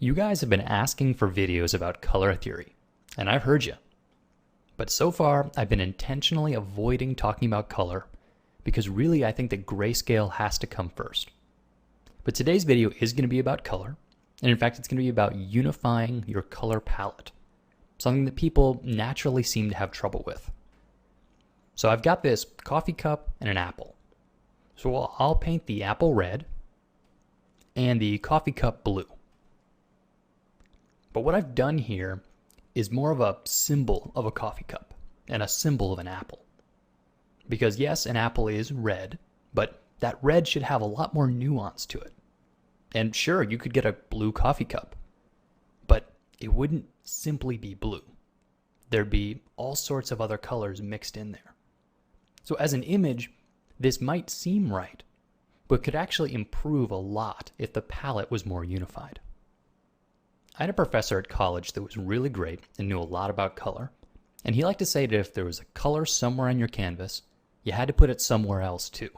You guys have been asking for videos about color theory, and I've heard you. But so far, I've been intentionally avoiding talking about color because really I think that grayscale has to come first. But today's video is going to be about color, and in fact it's going to be about unifying your color palette, something that people naturally seem to have trouble with. So I've got this coffee cup and an apple. So I'll paint the apple red and the coffee cup blue. But what I've done here is more of a symbol of a coffee cup and a symbol of an apple. Because yes, an apple is red, but that red should have a lot more nuance to it. And sure, you could get a blue coffee cup, but it wouldn't simply be blue. There'd be all sorts of other colors mixed in there. So as an image, this might seem right, but could actually improve a lot if the palette was more unified. I had a professor at college that was really great and knew a lot about color, and he liked to say that if there was a color somewhere on your canvas, you had to put it somewhere else too.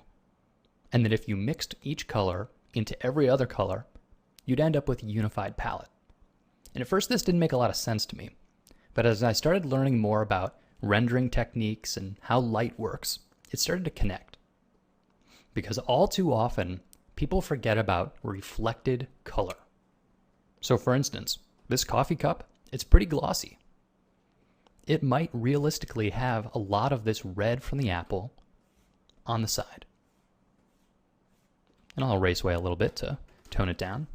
And that if you mixed each color into every other color, you'd end up with a unified palette. And at first this didn't make a lot of sense to me, but as I started learning more about rendering techniques and how light works, it started to connect. Because all too often, people forget about reflected color. So for instance, this coffee cup, it's pretty glossy. It might realistically have a lot of this red from the apple on the side. And I'll erase away a little bit to tone it down.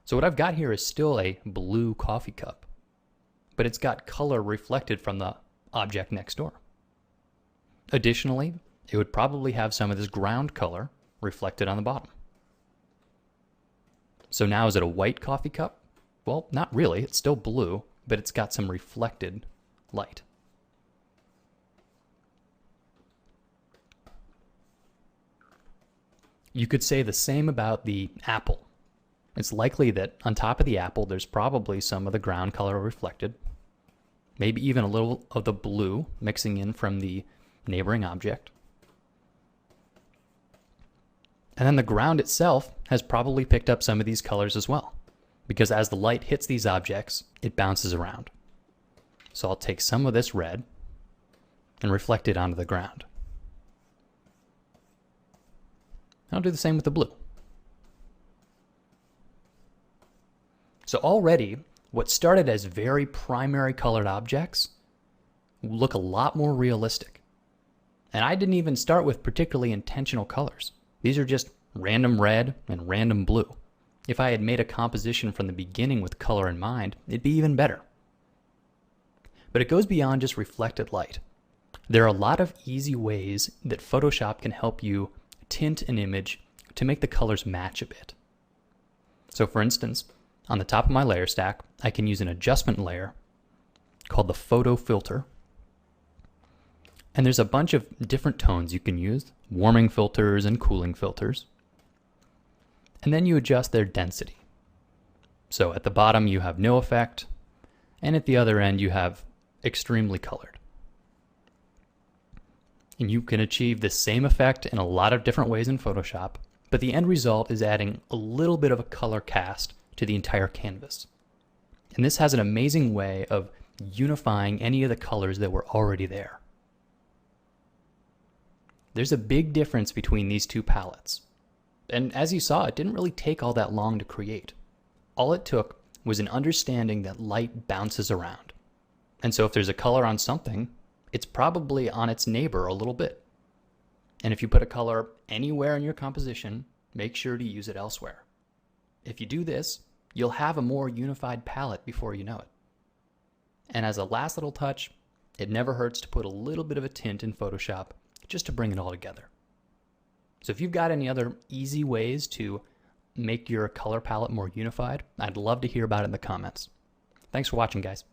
So what I've got here is still a blue coffee cup, but it's got color reflected from the object next door. Additionally, it would probably have some of this ground color reflected on the bottom. So now is it a white coffee cup? Well, not really, it's still blue, but it's got some reflected light. You could say the same about the apple. It's likely that on top of the apple there's probably some of the ground color reflected, maybe even a little of the blue mixing in from the neighboring object. And then the ground itself has probably picked up some of these colors as well, because as the light hits these objects, it bounces around. So I'll take some of this red and reflect it onto the ground. I'll do the same with the blue. So already, what started as very primary colored objects look a lot more realistic. And I didn't even start with particularly intentional colors. These are just random red and random blue. If I had made a composition from the beginning with color in mind, it'd be even better. But it goes beyond just reflected light. There are a lot of easy ways that Photoshop can help you tint an image to make the colors match a bit. So for instance, on the top of my layer stack, I can use an adjustment layer called the photo filter. And there's a bunch of different tones you can use, warming filters and cooling filters. And then you adjust their density. So at the bottom you have no effect, and at the other end you have extremely colored. And you can achieve the same effect in a lot of different ways in Photoshop, but the end result is adding a little bit of a color cast to the entire canvas. And this has an amazing way of unifying any of the colors that were already there. There's a big difference between these two palettes. And as you saw, it didn't really take all that long to create. All it took was an understanding that light bounces around. And so if there's a color on something, it's probably on its neighbor a little bit. And if you put a color anywhere in your composition, make sure to use it elsewhere. If you do this, you'll have a more unified palette before you know it. And as a last little touch, it never hurts to put a little bit of a tint in Photoshop just to bring it all together. So if you've got any other easy ways to make your color palette more unified, I'd love to hear about it in the comments. Thanks for watching, guys.